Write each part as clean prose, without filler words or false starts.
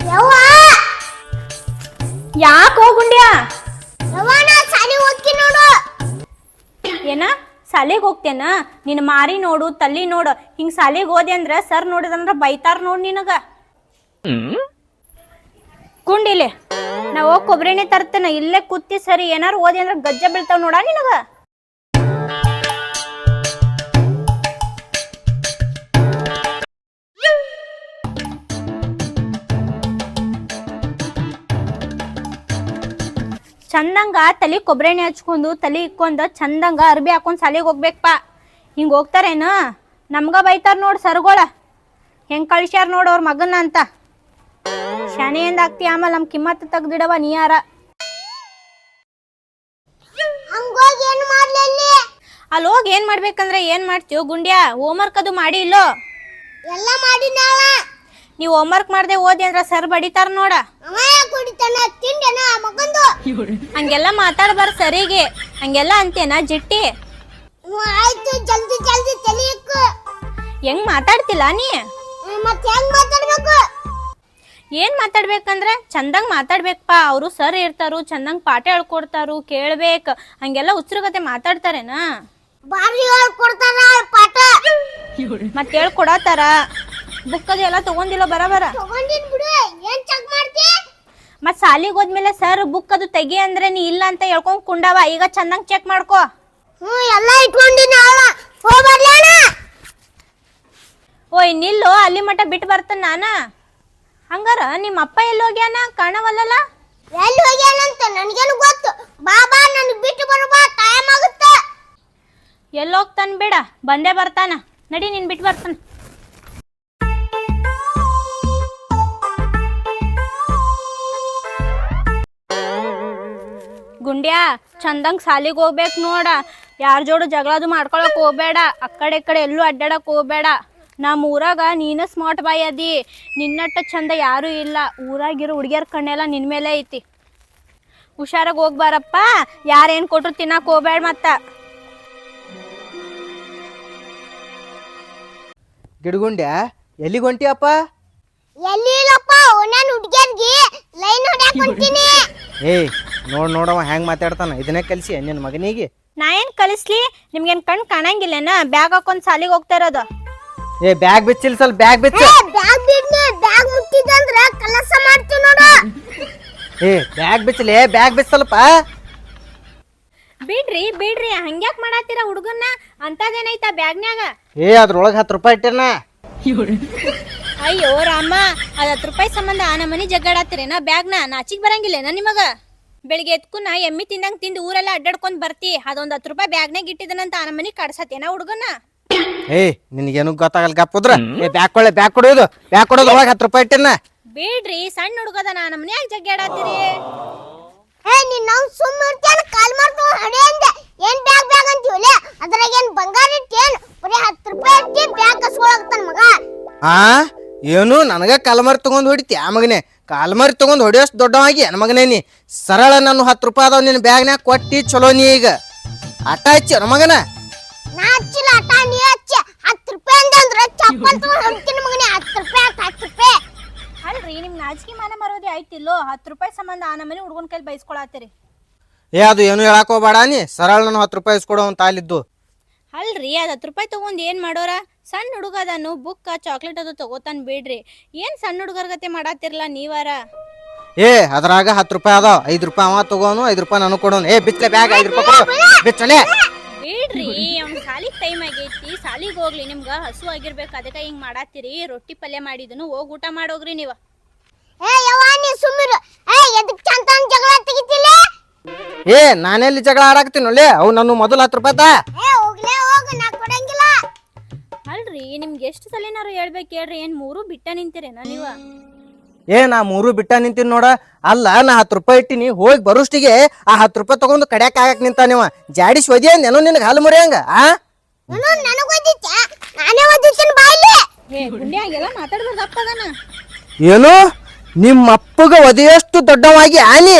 ಯವ್ವ ಯಾಕೆ ಹೋಗುಂಡ್ಯಾ ಯವ್ವ ನಾ ಸಾಲಿ ಹೋಗ್ತೀನಿ ನೋಡು. ಏನ ಸಾಲಿಗೆ ಹೋಗ್ತೇನ? ನಿನ್ನ ಮಾರಿ ನೋಡು ತಲ್ಲಿ ನೋಡು. ಹಿಂಗ್ ಸಾಲಿಗೆ ಹೋದೆ ಅಂದ್ರ ಸರ್ ನೋಡಿದಂದ್ರ ಬೈತಾರ ನೋಡ್ ನಿನಗ. ಕುಂಡಿಲೆ ನಾ ಹೋಗಿ ಕೊಬ್ಬರಿನೇ ತರ್ತೇನ. ಇಲ್ಲೇ ಕೂತಿ ಸರಿ ಏನಾರು ಓದಿ ಅಂದ್ರ ಗಜ್ಜೆ ಬೀಳ್ತಾವ ನೋಡ ನಿನಗ. ಚಂದಂಗ ತಲಿ ಕೊಬ್ಬರಿ ಹಚ್ಕೊಂಡು ತಲಿ ಇಕ್ಕೊಂಡ ಚಂದಂಗ ಅರ್ಬಿ ಹಾಕೊಂಡ್ ಸಾಲಿಗೆ ಹೋಗ್ಬೇಕಪ್ಪ. ಹಿಂಗ ಹೋಗ್ತಾರೇನ? ನಮ್ಗ ಬೈತಾರ ನೋಡ್ ಸರ್ಗೋಳ. ಹೆಂಗ್ ಕಳ್ಸ್ಯಾರ ನೋಡ್ ಅವ್ರ ಮಗನ್ನ ಅಂತ. ಶಾನೆ ಎಂದ ಆಗ್ತಿ ಆಮೇಲೆ ನಮ್ ಕಿಮ್ಮತ್ ತೆಗ್ದಿಡವ ನೀ ಯಾರ. ಹಂಗೋಗಿ ಏನು ಮಾಡ್ಲಿ ಅಲ್ಲಿ? ಅಲ್ಲಿ ಹೋಗಿ ಏನ್ ಮಾಡ್ಬೇಕಂದ್ರೆ ಏನ್ ಮಾಡ್ತೀವ್ ಗುಂಡ್ಯಾ? ಹೋಮ್ವರ್ಕ್ ಅದು ಮಾಡಿ ಇಲ್ಲೋ? ಎಲ್ಲ ಮಾಡಿನಾಳ. ನೀವ್ ಹೋಮ್ವರ್ಕ್ ಮಾಡ್ದೆ ಓದಿ ಅಂದ್ರ ಸರ್ ಬಡಿತಾರ ನೋಡ. ಅವ ಕುಡಿತಾನ ತಿಂಡೇನ ಮಗಂದು. ಹಂಗೆಲ್ಲ ಮಾತಾಡ್ಬಾರ ಸರಿಗೆ. ಹಂಗೆಲ್ಲ ಅಂತೇನ ಜಿಟ್ಟಿ? ಆಯ್ತು ಜಲ್ದಿ ಜಲ್ದಿ ತಲಿ ಇಕ್ಕು. ಹೆಂಗ್ ಮಾತಾಡ್ತಿಲ್ಲ ನೀ? ಮತ್ತೆ ಹೆಂಗ್ ಮಾತಾಡ್ಬೇಕು? ಏನ್ ಮಾತಾಡ್ಬೇಕಂದ್ರ ಚಂದಂಗ್ ಮಾತಾಡ್ಬೇಕಪ್ಪ. ಅವರು ಸರ್ ಇರ್ತಾರು, ಚಂದಂಗ್ ಪಾಠ ಹೇಳ್ಕೊಡ್ತಾರು, ಕೇಳ್ಬೇಕ. ಹಂಗೆಲ್ಲ ಉಚ್ರಗತೆ ಮಾತಾಡ್ತಾರೇನ? ಬಾರಿ ಹೇಳ್ಕೊಡ್ತಾರ ಪಾಠ. ಮತ್ ಹೇಳ್ಕೊಡತಾರ. ಬುಕ್ ಅದು ಎಲ್ಲ ತಗೊಂಡಿಲ್ಲ ಬರಬರ? ತಗೊಂಡಿನ್ ಬಿಡು. ಏನ್ ಚೆಕ್ ಮಾಡ್ತಿ? ಮತ್ ಸಾಲಿಗೆ ಹೋದ್ಮೇಲೆ ಸರ್ ಬುಕ್ ಅದು ತೆಗಿ ಅಂದ್ರೆ ನೀ ಇಲ್ಲ ಅಂತ ಹೇಳ್ಕೊಂಡ್ ಕುಂಡವ. ಈಗ ಚಂದಂಗ್ ಚೆಕ್ ಮಾಡ್ಕೋ. ಎಲ್ಲ ಇಟ್ಕೊಂಡಿನ ಹೋಗ್ಬರ್ಲೇನ? ಓಯ್ ನಿಲ್ಲು, ಅಲ್ಲಿ ಮಠ ಬಿಟ್ಟು ಬರ್ತೇನೆ ನಾನ. ಹಂಗಾರ ನಿಮ್ಮ ಅಪ್ಪ ಎಲ್ಲಿ ಹೋಗ್ಯಾನ? ಕಾಣವಲ್ಲಲ್ಲ. ಎಲ್ಲಿ ಹೋಗ್ಯಾನಂತ ನನ್ಗೇನು ಗೊತ್ತು. ಬಾಬಾ ನನ್ ಬಿಟ್ಟು ಬರಬಾ, ಟೈಮ್ ಆಗುತ್ತೆ. ಎಲ್ಲಿ ಹೋಗ್ತಾನ? ಬೇಡ, ಬಂದೇ ಬರ್ತಾನ. ನಡಿ ನೀನ್ ಬಿಟ್ಟು ಬರ್ತಾನ. ಗುಂಡ್ಯಾ ಚಂದಂಗ್ ಸಾಲಿಗೆ ಹೋಗ್ಬೇಕು ನೋಡ. ಯಾರ ಜೋಡು ಜಗಳದು ಮಾಡ್ಕೊಳಕ್ ಹೋಗ್ಬೇಡ. ಅಕ್ಕಡೆ ಕಡೆ ಎಲ್ಲೂ ಅಡ್ಡಾಡಕ್ ಹೋಗ್ಬೇಡ. ನಮ್ಮ ಊರಾಗ ನೀನ ಸ್ಮಾರ್ಟ್ ಬಾಯ್ ಅದಿ. ನಿನ್ನಟ್ಟ ಚಂದ ಯಾರೂ ಇಲ್ಲ. ಊರಾಗಿರೋ ಹುಡುಗಿಯರ್ ಕಣ್ಣೆಲ್ಲ ನಿನ್ ಮೇಲೆ ಐತಿ. ಹುಷಾರಾಗಿ ಹೋಗ್ಬಾರಪ್ಪ. ಯಾರೇನ್ ಕೊಟ್ರು ತಿನ್ನಕ್ ಹೋಗ್ಬೇಡ ಮತ್ತ. ಗಿಡಗುಂಡ್ಯಾ ಎಲ್ಲಿಗೆ ಹೊಂಟಿಯಪ್ಪ? ಎಲ್ಲಿ ಇಲ್ಲಪ್ಪ, ನಾನು ಹುಡುಗಿಯರ್ಗಿ ಲೈನ್ ಹೊಡ್ಯಾಕ್ ಹೊಂಟೀನಿ. ಏಯ್ ನೋಡವ ಹೆಂಗ್ ಮಾತಾಡ್ತಾನ. ಇದನ್ನೇ ಕಲಿಸಿ ನಿನ್ನ ಮಗನಿಗೆ. ನಾ ಏನ್ ಕಲಿಸ್ಲಿ? ನಿಮ್ಗೇನ್ ಕಣ್ ಕಾಣಂಗಿಲ್ಲೇನ? ಬ್ಯಾಗ್ ಹಾಕೊಂಡ್ ಸಾಲಿಗೆ ಹೋಗ್ತಾ ಇರೋದು. ಏ ಬ್ಯಾಗ್ ಬಿಚ್ಚಿಲ್, ಸ್ವಲ್ಪ ಬ್ಯಾಗ್ ಬಿಚ್ಚ. ಬ್ಯಾಗ್ ಬಿಡ್ನಿ. ಬ್ಯಾಗ್ ಮುಟ್ಟಿದಂದ್ರ ಕೆಲಸ ಮಾಡ್ತೀವಿ ನೋಡು. ಏ ಬ್ಯಾಗ್ ಬಿಚ್ಚಲೇ, ಬ್ಯಾಗ್ ಬಿಚ್ಚ ಸ್ವಲ್ಪ. ಬಿಡ್ರಿ ಹಂಗ್ಯಾಕ್ ಮಾಡಾತೀರ ಹುಡುಗನ್ನ? ಅಂತದೇನೈತ ಬ್ಯಾಗ್ನ್ಯಾಗ? ಏ ಅದ್ರೊಳಗೆ 10 ರೂಪಾಯಿ ಇಟ್ಟೇನ. ಅಯ್ಯೋ ರಾಮ, ಅದ್ 10 ರೂಪಾಯಿ ಸಂಬಂಧ ನಮ್ಮನಿ ಜಗ್ಗಾಡತ್ತೀರೇನ ಬ್ಯಾಗ್ನ? ನಾಚಿಕ್ ಬರಂಗಿಲ್ಲೇನ ನಿಮಗ? ಬೆಳಿಗ್ಗೆ ಎತ್ಕುನ ಎಮ್ಮಿ ತಿಂದಂಗ್ ತಿಂದು ಊರೆಲ್ಲ ಅಡ್ಡಾಡ್ಕೊಂಡ್ ಬರ್ತಿ. ಅದೊಂದ್ 10 ರೂಪಾಯಿ ಬ್ಯಾಗ್ನಾಗ ಇಟ್ಟಿದನಂತ ನಮ್ಮನಿ ಕಡ್ಸತ್ತೇನ ಹುಡುಗನ್ನ? ಏ ನಿನಗೇನು ಗೊತ್ತಾಗಲ್ಲ ಗಪ್ಪುದ್ರ. ಏ ಬ್ಯಾಗ್ ಕೊಳ್ಳೆ, ಬ್ಯಾಗ್ ಕೊಡೋದು. ಬ್ಯಾಗ್ ಕೊಡೋದು ಒಳಗೆ 10 ರೂಪಾಯಿ ಇಟ್ಟೇನ. ಬಿಡ್ರಿ, ಸಣ್ಣ ಹುಡುಗದ ನಮ್ಮನಿ ಯಾಕೆ ಜಗ್ಗಾಡತ್ತೀರಿ? ನೀನ್ ನಾವು ಸುಮ್ಮನೆ ಇರ್ತೀಯಲ್ಲ, ಕಾಲ್ ಮಾಡ್ಕೊಂಡು ಹಡೆ ಅಂದೆ. ಏನ್ ಬ್ಯಾಗ್ ಅಂತೀವಲ್ಲ, ಅದ್ರಾಗ ಏನ್ ಬಂಗಾರ ಇಟ್ಟೇನ್? ಬರೀ 10 ರೂಪಾಯಿ ಇಟ್ಟಿ ಬ್ಯಾಗ್ ಕಸ್ಕೊಳಕ್ತಾನ ಮಗ. ಆ ಏನು ನನಗ ಕಾಲ್ಮಾರಿ ತಗೊಂಡ್ ಹೊಡಿತಿ? ಆ ಮಗನೇ ಕಾಲ್ಮಾರಿ ತಗೊಂಡ್ ಹೊಡಿಯೋಷ್ಟು ದೊಡ್ಡವಾಗಿ ನನ್ನ ಮಗನೇ ನೀ. ಸರಳ ನಾನು 10 ರೂಪಾಯಿ ಅದಾವ ನಿನ್ನ ಬ್ಯಾಗ್ನ್ಯಾಗ ಕೊಟ್ಟಿ ಚಲೋ ನೀ. ಈಗ ಆಟ ಹಚ್ಚಿ ನನ್ನ ಮಗನ. ನಾ ಹಚ್ಚಿಲ್ಲ ಆಟ, ನೀ ಹಚ್ಚಿ. 10 ರೂಪಾಯಿ ಅಂದ್ರ ಚಪ್ಪಲ್ ತಗೊಂಡ್ ಹೊಡ್ತೀನಿ ಮಗನೇ. 10 ರೂಪಾಯಿ 10 ರೂಪಾಯಿ. ಅಲ್ರಿ, ನಿಮ್ ನಾಚಿಕೆ ಮಾನ ಮರೋದಿ ಆಯ್ತಿಲ್ಲೋ? 10 ರೂಪಾಯಿ ಸಂಬಂಧ ನಮ್ಮನಿ ಹುಡುಗನ ಕೈಲಿ ಬೈಸ್ಕೊಳತ್ತೀರಿ. ಏ ಅದು ಏನು ಹೇಳಕ್ ಹೋಗ್ಬೇಡ ನೀ. ಸರಳ ನಾನು 10 ರೂಪಾಯಿ ಇಸ್ಕೊಡೋ ಅಂತ ಅಲ್ಲಿದ್ದು. ಅಲ್ರಿ, ಅದ್ 10 ರೂಪಾಯಿ ತಗೊಂಡ್ ಏನ್ ಮಾಡೋರ? ಸಣ್ಣ ಹುಡುಗ ಅದನ್ನು ಬುಕ್ ಚಾಕ್ಲೇಟ್ ಅದು ತಗೋತಾನ. ಬಿಡ್ರಿ, ಏನ್ ಸಣ್ಣ ಹುಡುಗರ ಗತೆ ಮಾಡಾತಿರ್ಲ ನೀವಾರ. ಏ ಅದ್ರಾಗ 10 ರೂಪಾಯಿ ಅದಾವ. 5 ರೂಪಾಯಿ ಅವ ತಗೋನು, 5 ರೂಪಾಯಿ ನಾನು ಕೊಡೋನು. ಏ ಬಿಚ್ಚಲೆ ಬ್ಯಾಗ್, 5 ರೂಪಾಯಿ ಕೊಡು ಬಿಚ್ಚಲೆ. ಬಿಡ್ರಿ, ಅವ್ನ ಸಾಲಿಗೆ ಟೈಮ್ ಆಗೈತಿ. ಸಾಲಿಗೆ ಹೋಗ್ಲಿ. ನಿಮ್ಗ ಹಸು ಆಗಿರ್ಬೇಕು, ಅದಕ್ಕೆ ಹಿಂಗ್ ಮಾಡಾತಿರಿ. ರೊಟ್ಟಿ ಪಲ್ಯ ಮಾಡಿದನು, ಹೋಗಿ ಊಟ ಮಾಡೋಗ್ರಿ ನೀವ. ಯವ್ವ ನೀ ಸುಮ್ಮಿರು. ಎದಕ್ ಚಂತ ಜಗಳ ತೆಗಿತಿಲ್ಲ? ಏ ನಾನೆಲ್ಲಿ ಜಗಳ ಆಡಾಕ್ತೀನಿ ಒಳ್ಳೆ. ಅವು ನನ್ನ ಮೊದಲು 10 ರೂಪಾಯಿ ತಾ. ಹೋಗ್ಲೇ ಹೋಗು, ನಾ ಕೊಡಂಗಿಲ್ಲ. ಅಲ್ರಿ, ನಿಮ್ಗೆ ಎಷ್ಟು ಸಲಿನಾರು ಹೇಳ್ಬೇಕು ಹೇಳ್ರಿ. ಏನ್ ಮೂರು ಬಿಟ್ಟ ನಿಂತಿರೇನ ನೀವ? ಏ ನಾ 3 ಬಿಟ್ಟ ನಿಂತೀನಿ ನೋಡ. ಅಲ್ಲ ನಾ 10 ರೂಪಾಯಿ ಇಟ್ಟಿನಿ. ಹೋಗಿ ಬರೋಷ್ಟಿಗೆ ಆ 10 ರೂಪಾಯಿ ತಗೊಂಡು ಕಡ್ಯಾಕ ಆಗಕ್ ನಿಂತ ನೀವ. ಜಾಡಿಸ್ ಒದಿ ಅಂದೇನೋ ನಿನಗೆ ಹಾಲು ಮುರಿ ಹಂಗ. ನನಗ್ ಓದಿತ್ತ, ನಾನೇ ಓದಿದ್ದೀನಿ ಬಾಯ್ಲಿ. ಗುಂಡ್ಯಾಗೆಲ್ಲ ಮಾತಾಡ್ಬಾರ್ದು ಅಪ್ಪದನ. ಏನು ನಿಮ್ಮ ಅಪ್ಪಗ ಒದೆಯಷ್ಟು ದೊಡ್ಡವಾಗಿ ಆನಿ?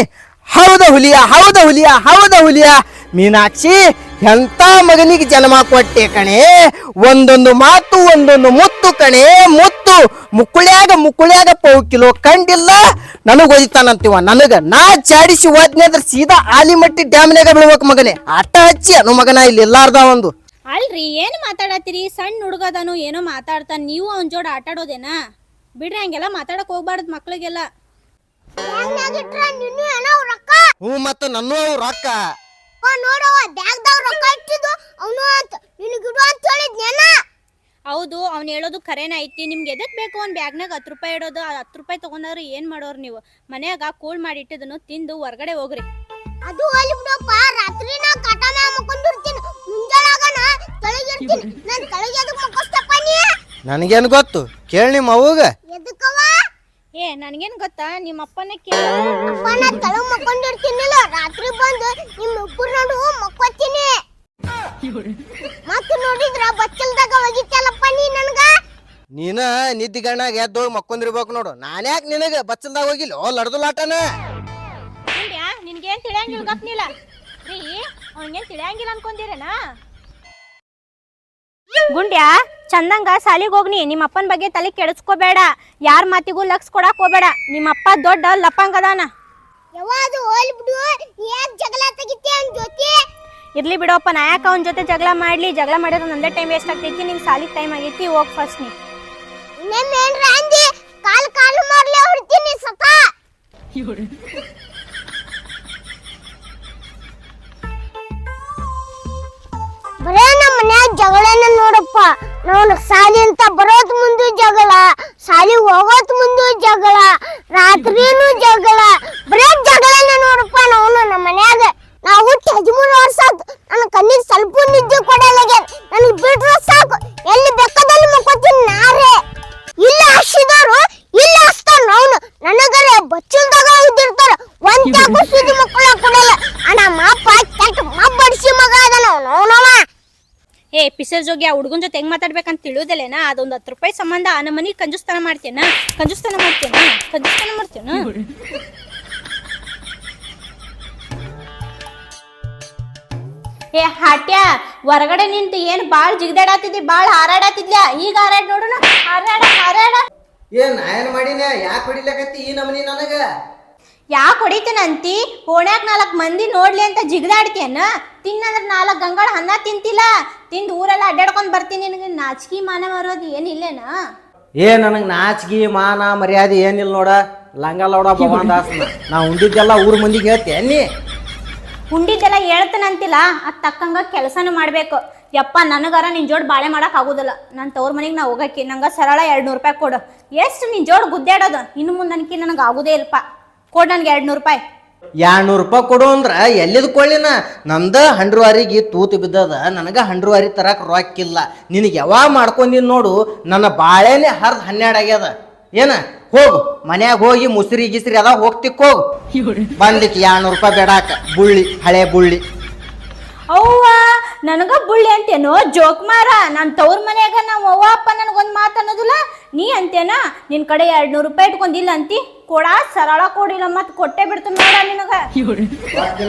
ಹೌದ ಹುಲಿಯ, ಹೌದ ಹುಲಿಯ, ಹೌದ ಹುಲಿಯ. ಮೀನಾಕ್ಷಿ ಎಂತ ಮಗನಿಗೆ ಜನ್ಮ ಕೊಟ್ಟೆ ಕಣೆ. ಒಂದೊಂದು ಮಾತು ಒಂದೊಂದು ಮುತ್ತು ಕಣೆ, ಮುತ್ತು. ಮುಕ್ಕುಳ್ಯಾಗ ಪೌ ಕಿಲೋ ಕಂಡಿಲ್ಲ ನನಗ್ ಒದಿತಾನಂತೀವ. ನಾ ಚಾಡಿಸಿ ಓದ್ನೇದ್ರ ಸೀದಾ ಆಲಿಮಟ್ಟಿ ಡ್ಯಾಮ್ನಾಗ ಬೀಳ್ಬೇಕು ಮಗನೇ. ಆಟ ಹಚ್ಚಿ ಅನು ಮಗನ ಇಲ್ಲಿ ಇಲ್ಲಾರ್ದ ಒಂದು. ಅಲ್ರಿ ಏನ್ ಮಾತಾಡತ್ತೀರಿ? ಸಣ್ಣ ಹುಡುಗದನು ಏನೋ ಮಾತಾಡ್ತಾನ, ನೀವು ಅವನ್ ಜೋಡ ಆಟ ಆಡೋದೇನಾ? ಬಿಡ್ರಿ, ಹಂಗೆಲ್ಲ ಮಾತಾಡಕ್ ಹೋಗ್ಬಾರ್ದು ಮಕ್ಳಿಗೆಲ್ಲ. ಹ್ಞೂ ಮತ್ತ ನನ್ನೂ ಅವು ರೊಕ್ಕ ನೋಡವ ಬ್ಯಾಗ್ದಾಗ ರೊಕ್ಕ ಇಟ್ಟಿದ್ದು ಅವನು ಅಂತ ನಿನಗಿಡು ಅಂತ ಹೇಳಿದ್ನೇನ. ಹೌದು, ಅವ್ನು ಹೇಳೋದು ಖರೇನ ಐತಿ. ನಿಮ್ಗೆ ಎದಕ್ ಬೇಕು ಅವ್ನು ಬ್ಯಾಗ್ನಾಗ 10 ರೂಪಾಯಿ ಇಡೋದು? 10 ರೂಪಾಯಿ ತಗೊಂಡ್ರೆ ಏನ್ ಮಾಡೋರು ನೀವು? ಮನ್ಯಾಗ ಕೂಳ್ ಮಾಡಿಟ್ಟಿದ್ದನ್ನು ತಿಂದು ಹೊರಗಡೆ ಹೋಗ್ರಿ. ಅದು ಹೋಲಿ ಬಿಡಪ್ಪ, ರಾತ್ರಿ ನಾ ಕಾಟ ಮ್ಯಾಗ ಮಕ್ಕೊಂಡಿರ್ತೀನಿ, ಮುಂಜಾನಾಗನ ತಳಗಿರ್ತೀನಿ. ನಾನ್ ತಳಗಿ ಅದಕ್ಕೆ ಮಕ್ಕೋಸ್ತಪ್ಪ ನೀ. ನನಗೇನು ಗೊತ್ತು, ಕೇಳಿ ನಿಮ್ಮ ಅವ್ವಗ. ಎದಕ್ಕವ? ನನ್ಗೇನ್ ಗೊತ್ತಾ? ನಿಮ್ಮ ಅಪ್ಪನೇ ಕೇಳ. ಅಪ್ಪ ನಾ ತಳಗ್ ಮಕ್ಕೊಂಡಿರ್ತೀನಿಲ್ಲ, ರಾತ್ರಿ ಬಂದು ನಿಮ್ಮ ಇಬ್ಬರು ನಡು ಮಕ್ಕೋತೀನಿ. ಮತ್ತೆ ನೋಡಿದ್ರ ಬಚ್ಚಲ್ದಾಗ ಒಗಿತಲ್ಲಪ್ಪ ನೀ ನನ್ಗ. ನೀನ ನಿದ್ದಿಗಣ್ಣಾಗ ಎದ್ದೋಗಿ ಮಕ್ಕೊಂದಿರ್ಬೇಕು ನೋಡು. ನಾನ್ಯಾಕೆ ನಿನಗ ಬಚ್ಚಲ್ದಾಗ ಹೋಗಿಲ್ಲ ಲಡ್ದುಲಾಟನ. ನಿನ್ಗೇನ್ ತಿಳಿಯಂಗಿಲ್ಲ ಗಪ್ನಿಲ್ಲ ರೀ, ಅವ್ನಿಗೇನ್ ತಿಳಿಯಂಗಿಲ್ಲ ಅನ್ಕೊಂದಿರೇನಾ? ಗುಂಡ್ಯಾ, ಚಂದಂಗ ಸಾಲಿಗೆ ಹೋಗ್ನಿ. ನಿಮ್ಮ ಅಪ್ಪನ ಬಗ್ಗೆ ತಲೆ ಕೆಡಿಸ್ಕೋಬೇಡ, ಯಾರ ಮಾತಿಗೂ ಲಕ್ಸ್ ಕೊಡಾಕ್ ಹೋಗ್ಬೇಡ. ನಿಮ್ಮಪ್ಪ ದೊಡ್ಡ ಲಪಂಗ್ ಅದಾನ. ಯಾವಾದು ಹೋಲಿ ಬಿಡು, ಯಾಕೆ ಜಗಳ ತೆಗಿತಿ ಅವನ ಜೊತೆ? ಇರ್ಲಿ ಬಿಡಪ್ಪ, ನಾ ಯಾಕೆ ಅವನ ಜೊತೆ ಜಗಳ ಮಾಡ್ಲಿ? ಜಗಳ ಮಾಡಿದ್ರೆ ನಂದೇ ಟೈಮ್ ವೇಸ್ಟ್ ಆಗ್ತೈತಿ. ನಿಂಗೆ ಸಾಲಿಗೆ ಟೈಮ್ ಆಗೈತಿ, ಹೋಗ್ ಫಸ್ಟ್ ನೀ. ಇನ್ನೇನ್ರ ಅಂದಿ ಕಾಲು ಮಾರ್ಲೆ ಹೊಡ್ತೀನಿ ಸತ. ಬರೇ ನಮ್ಮ ಮನ್ಯಾಗ ಜಗಳನ ನೋಡಪ್ಪ. ನಾವು ಸಾಲಿ ಅಂತ ಬರೋದ್ ಮುಂದೆ ಜಗಳ, ಸಾಲಿ ಹೋಗೋದ್ ಮುಂದೆ ಜಗಳ, ರಾತ್ರಿನೂ ಜಗಳ, ಬರೇ ಜಗಳನ ನೋಡಪ್ಪ. ನಾವು ನಮ್ಮ ಮನ್ಯಾಗ ನಾವು ಹುಟ್ಟಿ 13 ವರ್ಷ ಆತು, ನನ್ನ ಕಣ್ಣಿಗೆ ಸ್ವಲ್ಪ ನಿದ್ದೆ ಕೊಡಲಾಗ್ಯಾರ. ನನಗೆ ಬಿಟ್ರೆ ಸಾಕು, ಎಲ್ಲಿ ಬೆಕ್ಕದಲ್ಲಿ ಮಕ್ಕೋತೀನಿ ನಾರೇ. ಇಲ್ಲ ಹಸಿದವರು ಇಲ್ಲ ಹಸ್ತಾರ. ನಾವು ನನಗರ ಬಚ್ಚಲ್ದಾಗ ಉದ್ದಿರ್ತಾರ, ಒಂದ್ ಚಾಕು ಸುದ್ದಿ ಮಕ್ಕಳ ಕೊಡಲ್ಲ. ಅಣ್ಣ ಮಾಪ ಕೆಟ್ಟ ಮಬ್ಬಡಿಸಿ ಮಗ ಅದ ನೋನವ. ಪಿಸರ್ ಜೋಗಿ, ಆ ಹುಡುಗನ ಜೊತೆ ಹೆಂಗ್ ಮಾತಾಡ್ಬೇಕಂತ ತಿಳಿಯೋದಿಲ್ಲೇನಾ? ಅದೊಂದು 10 ರೂಪಾಯಿ ಸಂಬಂಧ ನಮ್ಮ ಮನೆಗೆ ಕಂಜುಸ್ತಾನ ಮಾಡ್ತೇನ? ಹಾಟ್ಯ, ಹೊರಗಡೆ ನಿಂತು ಏನ್ ಬಾಳ್ ಜಿಗದಾಡತ್ತಿದ್ದಿ, ಬಾಳ್ ಹಾರಾಡತ್ತಿದ್ಲ. ಈಗ ಹಾರಾಡ್ ನೋಡೋಣ, ಹಾರಾಡ. ಏನ್ ಮಾಡಿನ? ಯಾಕೆ ಹೊಡಿಲಕತ್ತಿ ಈ ನಮನಿ ನನಗ? ಯಾಕೆ ಹೊಡಿತೇನಂತಿ? ಓಣ್ಯಾಗ 4 ಮಂದಿ ನೋಡ್ಲಿ ಅಂತ ಜಿಗದಾಡ್ತೇನ? ತಿನ್ನಂದ್ರ 4 ಗಂಗಳ ಅನ್ನ ತಿಂತಿಲ್ಲ, ತಿಂದು ಊರೆಲ್ಲ ಅಡ್ಡಾಡ್ಕೊಂಡ್ ಬರ್ತೀನಿ. ನಿನಗೆ ನಾಚಿಕೆ ಮಾನ ಬರೋದು ಏನಿಲ್ಲೇನಾ? ನನಗೆ ನಾಚಿಕೆ ಮಾನ ಮರ್ಯಾದೆ ಏನಿಲ್ಲ ನೋಡ. ಲಂಗ ಲೌಡ ಭಗವಾನ್ ದಾಸನ ನಾ ಉಂಡಿದ್ದೆಲ್ಲ ಊರ್ ಮಂದಿಗೆ ಹೇಳ್ತೇನಿ. ಉಂಡಿದ್ದೆಲ್ಲ ಹೇಳ್ತೇನಂತಿಲ್ಲ, ಅದ್ ತಕ್ಕಂಗ ಕೆಲಸನೂ ಮಾಡ್ಬೇಕು. ಯಪ್ಪ, ನನಗಾರ ನಿನ್ ಜೋಡ್ ಬಾಳೆ ಮಾಡಕ್ ಆಗುದಿಲ್ಲ. ನನ್ನ ತವ್ರ ಮನೆಗೆ ನಾ ಹೋಗಕ್ಕೆ ನಂಗ ಸರಳ 200 ರೂಪಾಯಿ ಕೊಡು. ಎಷ್ಟು ನಿನ್ ಜೋಡ್ ಗುದ್ದಾಡೋದು? ಇನ್ನು ಮುಂದನಕಿ ನನಗೆ ಆಗುದೇ ಇಲ್ಪ. ಕೊಡ್ ನನ್ಗೆ 200 ರೂಪಾಯಿ. 200 ರೂಪಾಯಿ ಕೊಡು ಅಂದ್ರ ಎಲ್ಲಿದ್ ಕೊಳ್ಳಿನ? ನಮ್ದ ಹಂಡ್ರವಾರಿಗೆ ತೂತು ಬಿದ್ದದ, ನನಗ ಹಂಡ್ರವಾರಿ ತರಕ್ ರೊಕ್ಕಿಲ್ಲ. ನಿನಗೆ ಯಾವಾಗ ಮಾಡ್ಕೊಂದಿನ್ ನೋಡು, ನನ್ನ ಬಾಳೆನೆ ಹರ್ದ್ 12 ಆಗ್ಯದ. ಏನ ಹೋಗು ಮನ್ಯಾಗ ಹೋಗಿ ಮುಸ್ರಿ ಗಿಸ್ರಿ ಅದ ಹೋಗ್ತಿಕ್ ಹೋಗು. ಬಂದಿಕ್ 200 ರೂಪಾಯಿ ಬೇಡಾಕ, ಬುಳ್ಳಿ ಹಳೆ ಬುಳ್ಳಿ. ಅವ್ವ, ನನಗ ಬುಳ್ಳಿ ಅಂತೇನೋ ಜೋಕ್ ಮಾರ. ನನ್ನ ತವ್ರ ಮನ್ಯಾಗ ನಮ್ಮ ಅವ್ವ ಅಪ್ಪ ನನಗೊಂದು ಮಾತು ಅನ್ನೋದಿಲ್ಲ. ನೀ ಅಂತೇನ ನಿನ್ ಕಡೆ 200 ರೂಪಾಯಿ ಇಟ್ಕೊಂಡಿಲ್ಲ ಅಂತಿ? ಕೊಡ, ಸರಳ ಕೊಡಿಲ್ಲ, ಮತ್ ಕೊಟ್ಟೆ ಬಿಡ್ತೀನಿ ನೋಡ ನಿನಗ.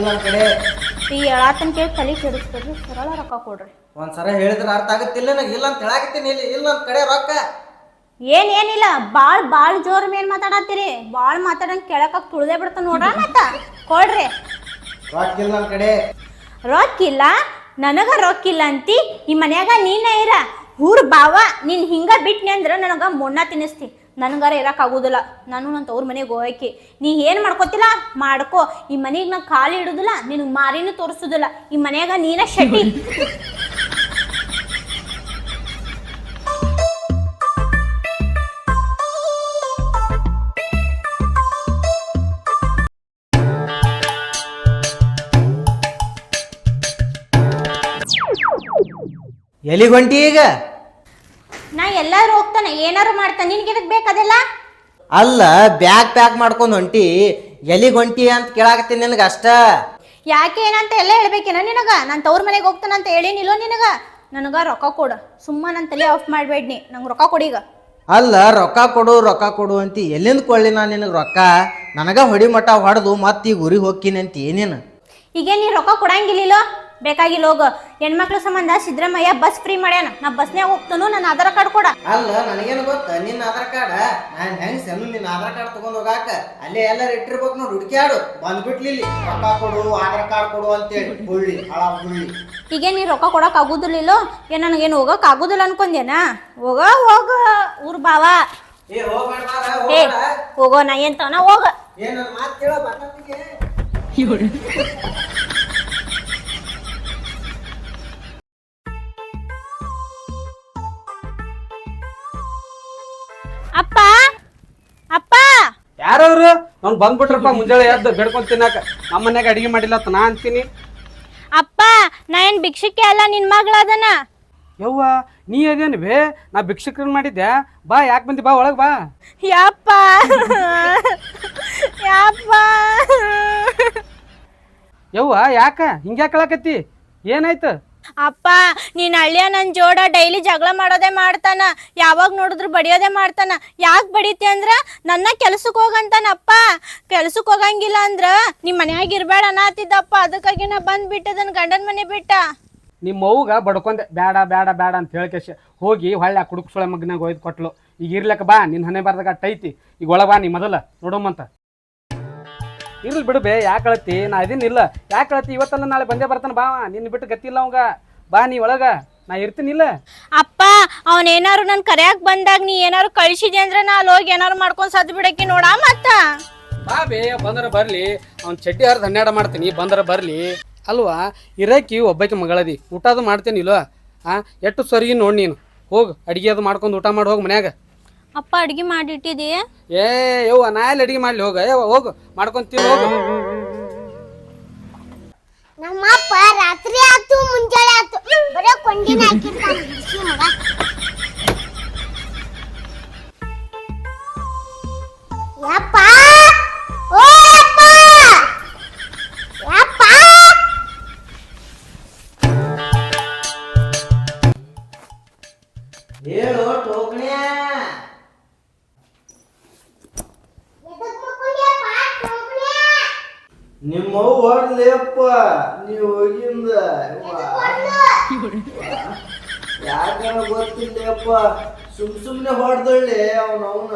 ಈ ಹೇಳಾತನ್ ಕೇಳಿ ತಲೆ ಕೆಡಿಸ್ಕೊಡ್ರಿ, ಸರಳ ರೊಕ್ಕ ಕೊಡ್ರಿ. ಒಂದ್ಸಲ ಹೇಳಿದ್ರ ಅರ್ಥ ಆಗತ್ತಿಲ್ಲ ನನಗೆ. ಇಲ್ಲ ಅಂತ ಹೇಳಾಕತ್ತೀನಿ, ಇಲ್ಲ ನನ್ನ ಕಡೆ ರೊಕ್ಕ ಏನಿಲ್ಲ. ಬಾಳ್ ಜೋರ್ ಮೇಲ್ ಮಾತಾಡತ್ತೀರಿ. ಬಾಳ್ ಮಾತಾಡಂಗ್ ಕೇಳಕ ತುಳ್ದೆ ಬಿಡ್ತ ನೋಡ್ರ. ಮತ್ತ ಕೊಡ್ರಿ. ರೊಕ್ಕಿಲ್ಲ ನನ್ನ ಕಡೆ. ರೊಕ್ಕಿಲ್ಲ? ನನಗ ರೊಕ್ಕಿಲ್ಲ ಅಂತಿ? ಈ ಮನ್ಯಾಗ ನೀನೇ ಇರ. ಊರ್ ಬಾವ ನೀನ್ ಹಿಂಗ ಬಿಟ್ನಿ ಅಂದ್ರ ನನಗ ಮೊಣ್ಣ ತಿನ್ನಿಸ್ತಿ. ನನಗಾರ ಇರಕ್ ಆಗುದಿಲ್ಲ. ನಾನು ನನ್ನ ತವ್ರ ಮನೆಗೆ ಹೋಗಕ್ಕೆ. ನೀ ಏನ್ ಮಾಡ್ಕೋತಿಲ್ಲ ಮಾಡ್ಕೋ. ಈ ಮನೆಗೆ ನಾ ಖಾಲಿ ಇಡುದಿಲ್ಲ, ನಿನಗ್ ಮಾರಿನೂ ತೋರಿಸುದಿಲ್ಲ. ಈ ಮನ್ಯಾಗ ನೀನ ಶೆಟ್ಟಿ. ಎಲ್ಲಿಗೆ ಹೊಂಟಿ ಈಗ? ನಾ ಎಲ್ಲಾರು ಹೋಗ್ತಾನೆ, ಏನಾರು ಮಾಡ್ತಾನೆ. ನಿನ್ಗೆ ಎದಕ್ ಬೇಕದೆಲ್ಲ? ಅಲ್ಲ, ಬ್ಯಾಗ್ ಪ್ಯಾಕ್ ಮಾಡ್ಕೊಂಡು ಹೊಂಟಿ, ಎಲ್ಲಿಗೆ ಹೊಂಟಿ ಅಂತ ಕೇಳಾಕತ್ತೀನಿ ನಿನಗ ಅಷ್ಟ. ಯಾಕೆ ಏನಂತ ಎಲ್ಲ ಹೇಳ್ಬೇಕೇನ ನಿನಗ? ನಾನು ತವ್ರ ಮನೆಗೆ ಹೋಗ್ತಾನಂತ ಹೇಳಿನಿಲ್ಲೋ ನಿನಗ? ನನಗ ರೊಕ್ಕ ಕೊಡು. ಸುಮ್ಮ ನನ್ನ ತಲೆ ಆಫ್ ಮಾಡ್ಬೇಡ್ನಿ, ನಂಗೆ ರೊಕ್ಕ ಕೊಡೀಗ. ಅಲ್ಲ, ರೊಕ್ಕ ಕೊಡು ಅಂತಿ. ಎಲ್ಲಿಂದ ಕೊಳ್ಳಿ ನಾನು ನಿನಗೆ ರೊಕ್ಕ? ನನಗ ಹೊಡಿ ಮಠ ಹೊಡೆದು ಮತ್ತೆ ಈಗ ಊರಿಗೆ ಹೋಗ್ತೀನಿ ಅಂತ ಏನೇನು? ಈಗ ನೀ ರೊಕ್ಕ ಕೊಡಂಗಿಲ್ಲ? ಬೇಕಾಗಿಲ್ಲ ಹೋಗ. ಹೆಣ್ಮಕ್ಳ ಸಂಬಂಧ ಸಿದ್ದರಾಮಯ್ಯ ಬಸ್ ಫ್ರೀ ಮಾಡ್ಯಾನ. ನಾ ಬಸ್ನ್ಯಾಗ ಹೋಗ್ತಾನು, ನನ್ನ ಆಧಾರ್ ಕಾರ್ಡ್ ಕೊಡ. ಅಲ್ಲ ನನಗೇನು ಗೊತ್ತ ನಿನ್ನ ಆಧಾರ್ ಕಾರ್ಡ್ ನಾನು ಹೆಂಗ್ ಸಣ್ಣ ನಿನ್ನ ಆಧಾರ್ ಕಾರ್ಡ್ ತಗೊಂಡ್ ಹೋಗಾಕ ಅಲ್ಲೇ ಎಲ್ಲಾರು ಇಟ್ಟಿರ್ಬೇಕು ನೋಡಿ ಹುಡುಕ್ಯಾಡು ಬಂದ್ಬಿಟ್ಲಿಲ್ಲಿ ರೊಕ್ಕ ಕೊಡು ಆಧಾರ್ ಕಾರ್ಡ್ ಕೊಡು ಅಂತೇಳಿ ಹುಳ್ಳಿ ಹುಳ್ಳಿ. ಈಗ ನೀ ರೊಕ್ಕ ಕೊಡಕ್ ಆಗುದಿಲ್ಲ. ಏನ್ ನನಗೇನು ಹೋಗಕ್ ಆಗುದಿಲ್ಲ ಅನ್ಕೊಂಡೇನಾ? ಹೋಗ ಊರ್ ಬಾವ. ಏ ಹೋಗ್ಬೇಡ ಏ ಹೋಗೋ, ನಾ ಏನ್ ತವನ ಹೋಗ. ಏನ ಮಾತು ಕೇಳೋ ಬಾಕತ್ತಿಗೆ. ಅಪ್ಪ ಅಪ್ಪ ಯಾರವ್ರು ಅವ್ನು ಬಂದ್ಬಿಟ್ರಪ್ಪ ಮುಂಜಾನೆ ಎದ್ದು ಬೇಡ್ಕೊಂಡ್ ತಿನ್ನಾಕ. ನಮ್ಮ ಮನ್ಯಾಗ ಅಡಿಗೆ ಮಾಡಿಲ್ಲ ಅಂತ ನಾ ಅಂತೀನಿ. ಅಪ್ಪ ನಾ ಏನ್ ಭಿಕ್ಷಕ್ಕೆ ಅಲ್ಲ, ನಿನ್ ಮಗಳದನ. ಯವ್ವ ನೀ ಅದೇನು ಬೇ, ನಾ ಭಿಕ್ಷಕರನ್ ಮಾಡಿದ್ದೆ. ಬಾ ಯಾಕೆ ಬಂದಿ, ಬಾ ಒಳಗ್ ಬಾ. ಯಪ್ಪ ಯಪ್ಪ ಯವ್ವ ಯಾಕ ಹಿಂಗ್ಯಾಕ ಹೇಳಕತ್ತಿ, ಏನಾಯ್ತು? ಅಪ್ಪ ನೀನ್ ಹಳ್ಳಿಯ ನನ್ ಜೋಡ ಡೈಲಿ ಜಗಳ ಮಾಡೋದೇ ಮಾಡ್ತಾನ. ಯಾವಾಗ ನೋಡಿದ್ರು ಬಡಿಯೋದೇ ಮಾಡ್ತಾನ. ಯಾಕೆ ಬಡಿತಿ ಅಂದ್ರ ನನ್ನ ಕೆಲ್ಸಕ್ಕೆ ಹೋಗಂತಾನಪ್ಪ. ಕೆಲ್ಸಕ್ಕೆ ಹೋಗಂಗಿಲ್ಲ ಅಂದ್ರ ನಿಮ್ ಮನ್ಯಾಗ ಇರ್ಬೇಡ ಅನ್ನತ್ತಿದ್ದಪ್ಪ. ಅದಕ್ಕಾಗಿ ನಾ ಬಂದ್ಬಿಟ್ಟೆ ನನ್ ಗಂಡನ ಮನೆ ಬಿಟ್ಟ. ನಿಮ್ಮ ಅವ್ಗ ಬಡ್ಕೊಂಡೆ ಬೇಡ ಬೇಡ ಬೇಡ ಅಂತ ಹೇಳ್ಕೇಶ ಹೋಗಿ ಹೊಳ್ಳಿ ಆ ಕುಡುಕ್ ಸೊಳೆ ಮಗನಾಗ ಒಯ್ದು ಕೊಟ್ಲು. ಈಗ ಇರ್ಲಕ್ಕ ಬಾ, ನಿನ್ನ ಹಣೆ ಬರ್ದಾಗ ಟೈತಿ. ಈಗ ಒಳಗೆ ಬಾ, ನೀ ಮೊದಲ ನೋಡಮ್ಮಂತ. ಇರ್ಲಿ ಬಿಡು ಬೇ, ಯಾಕೆ ಅಳತಿ? ನಾ ಇದೀನಿಲ್ಲ, ಯಾಕೆ ಅಳತಿ? ಇವತ್ತಲ್ಲ ನಾಳೆ ಬಂದೇ ಬರ್ತಾನೆ. ಬಾ, ನಿನ್ನ ಬಿಟ್ಟು ಗತಿಲ್ಲ ಅವಂಗ. ಬಾ ನೀ ಒಳಗ, ನಾ ಇರ್ತೀನಿಲ್ಲ. ಅಪ್ಪ ಅವನೇನಾರು ನನ್ ಕರೆಯಾಕ್ ಬಂದಾಗ ನೀ ಏನಾರು ಕಳಿಸಿದೆ ಅಂದ್ರೆ ನಾ ಅಲ್ಲಿ ಹೋಗಿ ಏನಾರು ಮಾಡ್ಕೊಂಡ್ ಸದ್ ಬಿಡಕ್ಕೆ ನೋಡ. ಮತ್ತ ಬಾ ಬೇ, ಬಂದ್ರ ಬರ್ಲಿ. ಅವ್ನ ಚಡ್ಡಿ ಹರಿದು 12 ಮಾಡ್ತೀನಿ, ಬಂದ್ರ ಬರ್ಲಿ. ಅಲ್ವಾ ಇರಾಕಿ ಒಬ್ಬಾಕಿ ಮಗಳದಿ, ಊಟ ಅದು ಮಾಡ್ತೇನೆ ಇಲ್ವಾ? ಎಷ್ಟು ಸರಿ ನೋಡಿ ನೀನು. ಹೋಗು ಅಡಿಗೆ ಅದು ಮಾಡ್ಕೊಂಡು ಊಟ ಮಾಡಿ ಹೋಗಿ ಮನ್ಯಾಗ. ಅಪ್ಪ ಅಡ್ಗೆ ಮಾಡಿಟ್ಟಿದಿ? ಏ ಯವ್ವ ನಾ ಎಲ್ಲಿ ಅಡಿಗೆ ಮಾಡ್ಲಿ, ಹೋಗ ಯವ್ವ ಹೋಗು ಮಾಡ್ಕೊಂತೀವಿ ಹೋಗು. ನಮ್ಮಪ್ಪ ರಾತ್ರಿ ಆತು ಮುಂಜಾನೆ ಆತು ಬರೇ ಕೊಂಡಿನ ಹಾಕಿರ್ತಾನ ಬಿಸಿ ಮಗ. ಯಪ್ಪ ಓ ಯಪ್ಪ ಯಪ್ಪ ಹೇಳು ಟೋಕಣ್ಯ. ನಿಮ್ಮವ್ ಹೊಡ್ಲೇಪ್ಪ ನೀವು ಹೋಗಿಂದ ಯಾಕನ ಗೊತ್ತಿಲ್ಲಪ್ಪ. ಸುಮ್ನೆ ಹೊಡ್ದಳ್ಳಿ ಅವನವನ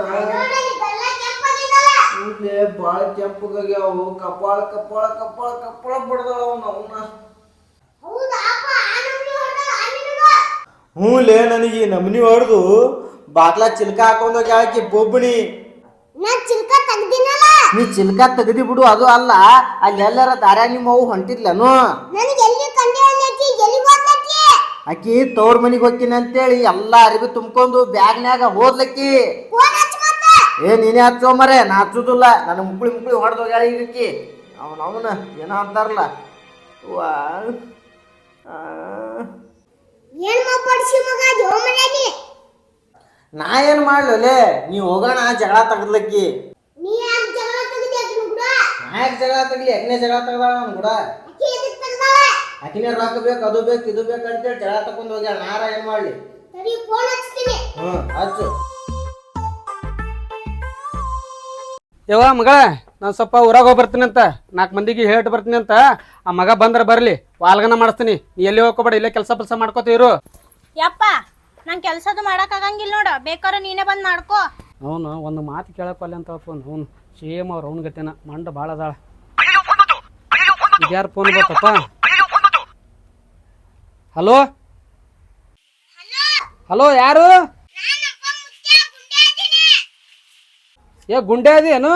ಬಾಳ ಕೆಂಪಗಾಗ್ಯಾವು. ಕಪಾಳ ಕಪಾಳ ಕಪಾಳ ಕಪಾಳ ಬಡ್ದಳ ಅವನವನ. ಹ್ಞೂಲೇ ನನಗೆ ನಮ್ನಿ ಹೊಡ್ದು ಬಾಗ್ಲ ಚಿಲ್ಕ ಹಾಕೊಂಡೋಗಿ ಆಕಿ ಬೊಬ್ಬಣಿ. ನೀ ಚಿಲ್ಕ ತೆಗ್ದಿ ಬಿಡು, ಅದು ಅಲ್ಲ ಅಲ್ಲಿ ಎಲ್ಲಾರ ದಾರ್ಯಾಗ ನಿಮ್ಮವು ಹೊಂಟಿದ್ಲನು? ಆಕಿ ತವ್ರ ಮನಿಗೆ ಹೋಗ್ತೀನಿ ಅಂತೇಳಿ ಎಲ್ಲಾ ಅರಿವಿ ತುಂಬ್ಕೊಂಡು ಬ್ಯಾಗ್ನ್ಯಾಗ ಹೋದ್ಲಕ್ಕಿ. ಏ ನೀನೇ ಹಚ್ಚೋ ಮರೆ, ನಾ ಹಚ್ಚುದಿಲ್ಲ. ನನ್ನ ಮುಕ್ಳಿ ಹೊಡೆದೋಗ್ಯಾಳ ಈಗಕ್ಕಿ. ಅವನವನ ಏನೋ ಅಂತಾರಲ್ಲ ವಾ. ನಾ ಏನ್ ಮಾಡ್ಲೇ, ನೀ ಹೋಗೋಣ ಜಗಳ ತಗದ್ಲಕ್ಕಿ. ನಾ ಯಾಕೆ ಜಗಳ ತಗಲಿ? ಎಗ್ನೆ ಜಗಳ ತಗದಾಳ ನನ್ ಕೂಡ. ಆಕಿನೇ ರೊಕ್ಕ ಬೇಕು, ಅದು ಬೇಕು, ಇದು ಬೇಕು ಅಂತೇಳಿ ಜಗಳ ತಗೊಂಡ್ ಹೋಗ್ಯಾಳ. ನಾರ ಏನ್ ಮಾಡ್ಲಿ? ಹಚ್ಚು. ಯವ್ವ ಮಗಳ, ನಾನು ಸ್ವಲ್ಪ ಊರಾಗ ಹೋಗಿ ಬರ್ತೀನಿ ಅಂತ 4 ಮಂದಿಗೆ ಹೇಳ್ಟ್ಟು ಬರ್ತೀನಿ ಅಂತ. ಆ ಮಗ ಬಂದ್ರೆ ಬರಲಿ, ವಾಲ್ಗನ ಮಾಡಿಸ್ತೀನಿ. ನೀ ಎಲ್ಲಿ ಹೋಗ್ಕೋಬೇಡ, ಇಲ್ಲೇ ಕೆಲಸ ಮಾಡ್ಕೋತೀರು. ಯಪ್ಪ ನಂಗೆ ಕೆಲಸದು ಮಾಡಕ್ ಆಗಂಗಿಲ್ಲ ನೋಡ, ಬೇಕಾದ್ರೆ ನೀನೇ ಬಂದ್ ಮಾಡ್ಕೋ. ಅವನು ಒಂದು ಮಾತು ಕೇಳಕ್ವಲ್ಲ ಅಂತ ಫೋನ್. ಅವನು ಸೇಮ್ ಅವ್ರು ಅವ್ನ ಗತಿನ ಮಂಡ ಭಾಳ ಅದಾಳ. ಇದ್ಯಾರು ಫೋನ್ ಬರ್ತಪ್ಪ? ಹಲೋ ಹಲೋ, ಯಾರು? ಏ ಗುಂಡೆ ಅದೇನು?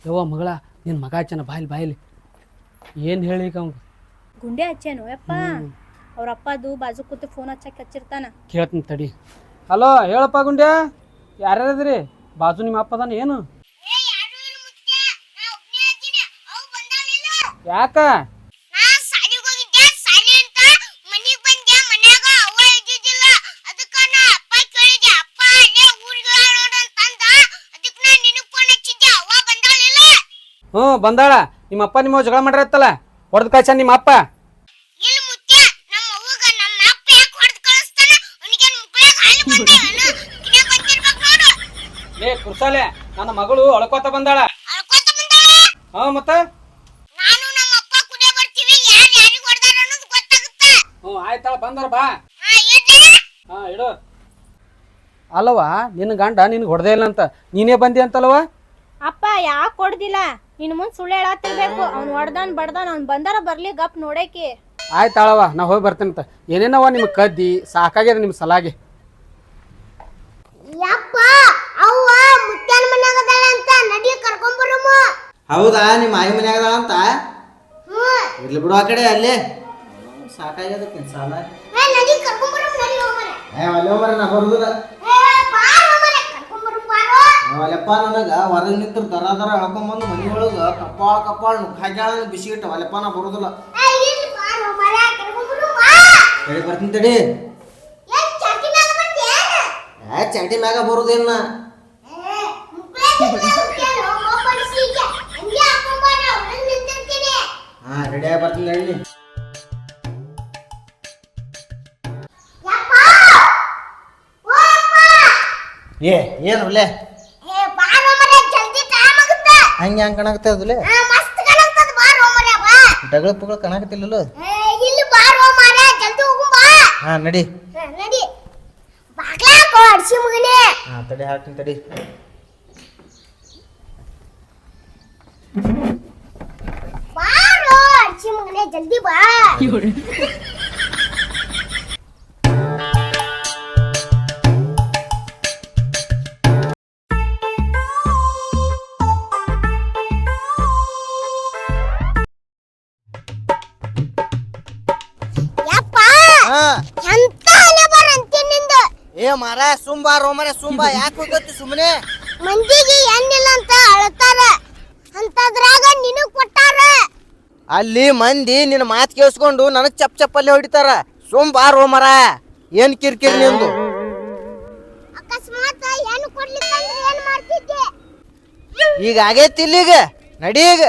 ಯವ್ವ ಮಗಳ, ನಿನ್ನ ಮಗ ಹಚ್ಚನ ಬಾಯಿಲಿ ಏನು ಹೇಳಿ ಈಗ ಅವ್ನು? ಗುಂಡೆ ಹಚ್ಚೇನು ಯಪ್ಪ? ಅವ್ರಪ್ಪದು ಬಾಜು ಕೂತು ಫೋನ್ ಹಚ್ಚಿರ್ತಾನ. ಕೇಳ್ತೀನಿ ತಡಿ. ಹಲೋ ಹೇಳಪ್ಪ ಗುಂಡೆ, ಯಾರ್ಯಾರದ್ರಿ? ಬಾಜು ನಿಮ್ಮ ಅಪ್ಪದಾನ ಏನು? ಯಾಕ? ಹ್ಞೂ ಬಂದಾಳ. ನಿಮ್ಮ ಅಪ್ಪ ನಿಮ್ಮ ಜಗಳ ಮಾಡಿರತ್ತಲ್ಲ, ಹೊಡೆದು ಕಳ್ಸ ನಿಮ್ಮ ಅಪ್ಪ. ಲೇ ಕುರ್ಸಾಲೆ, ನನ್ನ ಮಗಳು ಅಳ್ಕೋತ ಬಂದಾಳ. ಹಾ ಮತ್ತ ಆಯ್ತಾಳ ಬಂದವ್ರ ಬಾ ಹಾ ಇಡು ಅಲ್ಲವ ನಿನ್ನ ಗಂಡ ನಿನ್ಗೆ ಹೊಡೆದೇ ಇಲ್ಲ ಅಂತ ನೀನೇ ಬಂದಿ ಅಂತಲ್ವ ಅಪ್ಪ ಯಾಕೆ ಕೊಡ್ದಿಲ್ಲ ಇನ್ನು ಮುಂದೆ ಸುಳ್ಳು ಹೇಳತ್ತಿರ್ಬೇಕು ಅವ್ನು ಹೊಡ್ದಾನ್ ಬಡ್ದಾನ್ ಅವ್ನು ಬಂದಾರ ಬರ್ಲಿ ಗಪ್ ನೋಡೇಕಿ. ಆಯ್ತಾಳವ ನಾ ಹೋಗಿ ಬರ್ತೇನೆ ಅಂತ ಏನೇನವ ನಿಮ್ಗೆ ಕದ್ದಿ ಸಾಕಾಗ್ಯದ ನಿಮ್ಮ ಸಲಾಗೆ. ಯಪ್ಪ ಅವ್ವ ಮುತ್ಯಾನ ಮನ್ಯಾಗ ಅದಾಳ ಅಂತ ನಡಿ ಕರ್ಕೊಂಡ್ ಬರಮ್ಮ. ಹೌದಾ ನಿಮ್ಮ ಆಯಿ ಮನ್ಯಾಗ ಅಂತ ಇರ್ಲಿ ಬಿಡು ಆ ಕಡೆ ಅಲ್ಲೇ ಸಾಕಾಗ್ಯದಕ್ಕೆ ಸಾಲ ನಡಿ ಕರ್ಕೊಂಡ್ ಬರಮ್ಮ ನಡಿ ಹೋಗರೆ. ಅಲ್ಲೇ ಮರ ನಾ ಬರುದಿಲ್ಲ ಬಾ ಹೋಗರೆ ಕರ್ಕೊಂಡ್ ಬರಮ್ಮ ಬಾರೋ. ಅಲ್ಲಪ್ಪ ನನಗ ಹೊರಗೆ ನಿಂತು ದರ ಎಳ್ಕೊಂಬಂದು ಮನಿ ಒಳಗ ಕಪ್ಪಾಳ ನುಗ್ಗಾಗ್ಯಾಳ ಬಿಸಿ ಇಟ್ಟ ಅಲ್ಲಪ್ಪ ನಾ ಬರುದಿಲ್ಲ. ಇಲ್ಲಿ ಬಾ ಹೋಗರೆ ಕರ್ಕೊಂಡ್ ಬರಮ್ಮ. ತಡಿ ಬರ್ತೀನಿ ತಡಿ. ಏನ್ ಚಾಟಿ ಮ್ಯಾಗ ಬರ್ತೀಯೇನ? ಚಾಟಿ ಮ್ಯಾಗ ಬರುದಿಲ್ಲ. ಹಾ ರೆಡಿ ಆಗಿ ಬರ್ತೀನಿ ಹೇಳಿ. ಏನು ಒಳ್ಳೆ ಹಂಗೆ ಹಂಗೆ ಕಾಣಕತ್ತದಲ್ಲ ಡಗಳ ಪಗಳ ಕಾಣಕತ್ತಿಲ್ಲ. ಹಾ ನಡಿ. ಹಾ ತಡಿ ಹಾಕ್ತೀನಿ ತಡಿ. ಜಲ್ದಿ ಬಾ. ಏ ಮಾರ ಸುಂಬಾ ರೋಮರ ಸುಂಬಾ ಯಾಕೆ ಹೋಗತ್ತಿ ಸುಮ್ಮನೆ ಮಂದಿಗೆ ಎಣ್ಣಿಲ್ಲ ಅಂತ ಅಳತಾರ ಅಂತದ್ರಾಗ ನಿನಗ್ ಕೊಟ್ಟಾರ. ಅಲ್ಲಿ ಮಂದಿ ನಿನ್ನ ಮಾತು ಕೇಳಿಸ್ಕೊಂಡು ನನಗ್ ಚಪ್ಪಲ್ಲಿ ಹೊಡಿತಾರ. ಸುಂಬಾ ರೋಮರ ಏನ್ ಕಿರ್ಕಿರಿ ನಿಂದು. ಅಕಸ್ಮಾತ್ ಏನು ಕೊಡ್ಲಿಕ್ಕಂದ್ರೆ ಏನ್ ಮಾಡ್ತಿದ್ದೆ? ಈಗ ಆಗೈತಿ ಇಲ್ಲಿಗ ನಡಿ. ಈಗ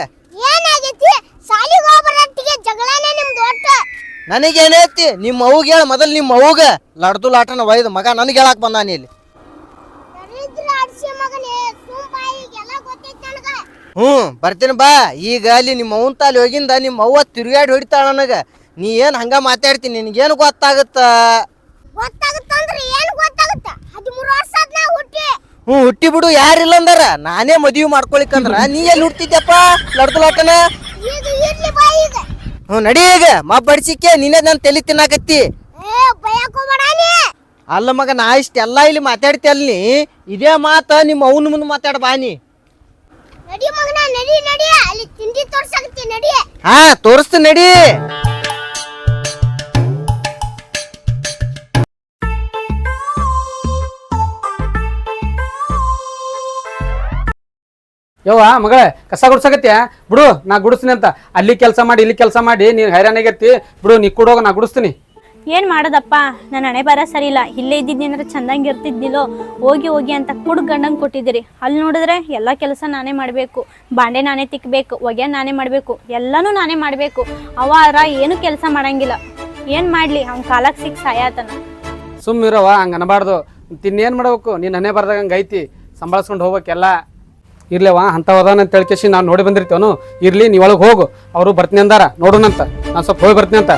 ಏನಾಗೈತಿ? ಸಾಲಿಗೆ ಹೋಗ್ಬರಟ್ಟಿಗೆ ಜಗಳನೇ ನಿಮ್ದು ಒಟ್ಟ. ನನಗೇನೈತಿ ನಿಮ್ಮ ಅವ್ಗ ಹೇಳ ಮೊದಲ್ ನಿಮ್ಮ ಅವ್ಗ ಲಡ್ದು ಲಾಟನ ಒಯ್ದು ಮಗ ನನಗೆ ಹೇಳಕ್ ಬಂದಾನಿ ಇಲ್ಲಿ. ಬರ್ತೀನಿ ಬಾ. ಈಗ ಅಲ್ಲಿ ನಿಮ್ಮ ಅವ್ನ ತಾಲಿ ಹೋಗಿಂದ ನಿಮ್ಮ ಅವ್ವ ತಿರುಗಾಡಿ ಹೊಡಿತಾಳ ನನಗ. ನೀ ಏನ್ ಹಂಗ ಮಾತಾಡ್ತೀನಿ ನಿನಗೇನು ಗೊತ್ತಾಗತ್ತ? ಹುಟ್ಟಿ ಬಿಡು ಯಾರಿಲ್ಲ ಅಂದಾರ. ನಾನೇ ಮದ್ವಿ ಮಾಡ್ಕೊಳಿಕಂದ್ರ ನೀ ಎಲ್ಲಿ ಹುಡ್ತಿದ್ದಪ್ಪ ಲಡ್ದು ಲಾಟನ? ನಡಿ ಈಗ ಬಡ್ಸಿಕೆ ನೀನೇ ನನ್ ತಲೆ ತಿನ್ನಾಕತ್ತಿ. ಅಲ್ಲ ಮಗ ನಾ ಇಷ್ಟೆಲ್ಲ ಇಲ್ಲಿ ಮಾತಾಡ್ತಿ ಅಲ್ಲಿ ಇದೇ ಮಾತ ನಿಮ್ಮ ಅವನ ಮುಂದೆ ಮಾತಾಡ ಬಾನಿ. ಹಾ ತೋರಿಸ್ತು ನಡಿ. ಯವ್ವ ಮಗಳೇ ಕಸ ಗುಡ್ಸಕತ್ಯ ಬಿಡು ನಾ ಗುಡಿಸ್ತೀನಿ ಅಂತ. ಅಲ್ಲಿ ಕೆಲಸ ಮಾಡಿ ಇಲ್ಲಿ ಕೆಲಸ ಮಾಡಿ ನೀನು ಹೈರಾಣಾಗೈತಿ ಬಿಡು. ನೀ ಕೊಡೋಗ ನಾ ಗುಡಿಸ್ತೀನಿ. ಏನು ಮಾಡೋದಪ್ಪ ನನ್ನ ಹಣೆ ಬರ ಸರಿ ಇಲ್ಲ. ಇಲ್ಲೇ ಇದ್ದಿದ್ದಂದ್ರೆ ಚಂದಂಗೆ ಇರ್ತಿದ್ದಿಲ್ಲೋ. ಹೋಗಿ ಹೋಗಿ ಅಂತ ಕುಡ್ ಗಂಡಂಗೆ ಕೊಟ್ಟಿದ್ದೀರಿ. ಅಲ್ಲಿ ನೋಡಿದ್ರೆ ಎಲ್ಲ ಕೆಲಸ ನಾನೇ ಮಾಡಬೇಕು. ಬಾಂಡೆ ನಾನೇ ತಿಕ್ಕಬೇಕು, ಒಗೆ ನಾನೇ ಮಾಡಬೇಕು, ಎಲ್ಲನೂ ನಾನೇ ಮಾಡಬೇಕು. ಅವಾರ ಏನು ಕೆಲಸ ಮಾಡಂಗಿಲ್ಲ. ಏನು ಮಾಡಲಿ ಅವ್ನ ಕಾಲಕ್ಕೆ ಸಿಕ್ಕ ಸಾಯಾತನ. ಸುಮ್ಮಿರವ ಹಂಗೆ ಅನಬಾರ್ದು. ತಿನ್ನೇನು ಮಾಡ್ಬೇಕು? ನೀನು ಹಣೆ ಬರ್ದಾಗ ಹಂಗೆ ಐತಿ ಸಂಭಾಳಿಸ್ಕೊಂಡು ಹೋಗ್ಬೇಕೆಲ್ಲ. ಇರ್ಲೇವ ಅಂಥವದಾನ ಅಂತ ಹೇಳ್ಕೇಸಿ ನಾನು ನೋಡಿ ಬಂದಿರ್ತೇವನು. ಇರ್ಲಿ ನೀ ಒಳಗೆ ಹೋಗು. ಅವರು ಬರ್ತೀನಿ ಅಂದಾರ ನೋಡೋಣಂತ. ನಾನು ಸ್ವಲ್ಪ ಹೋಗಿ ಬರ್ತೀನಿ ಅಂತ.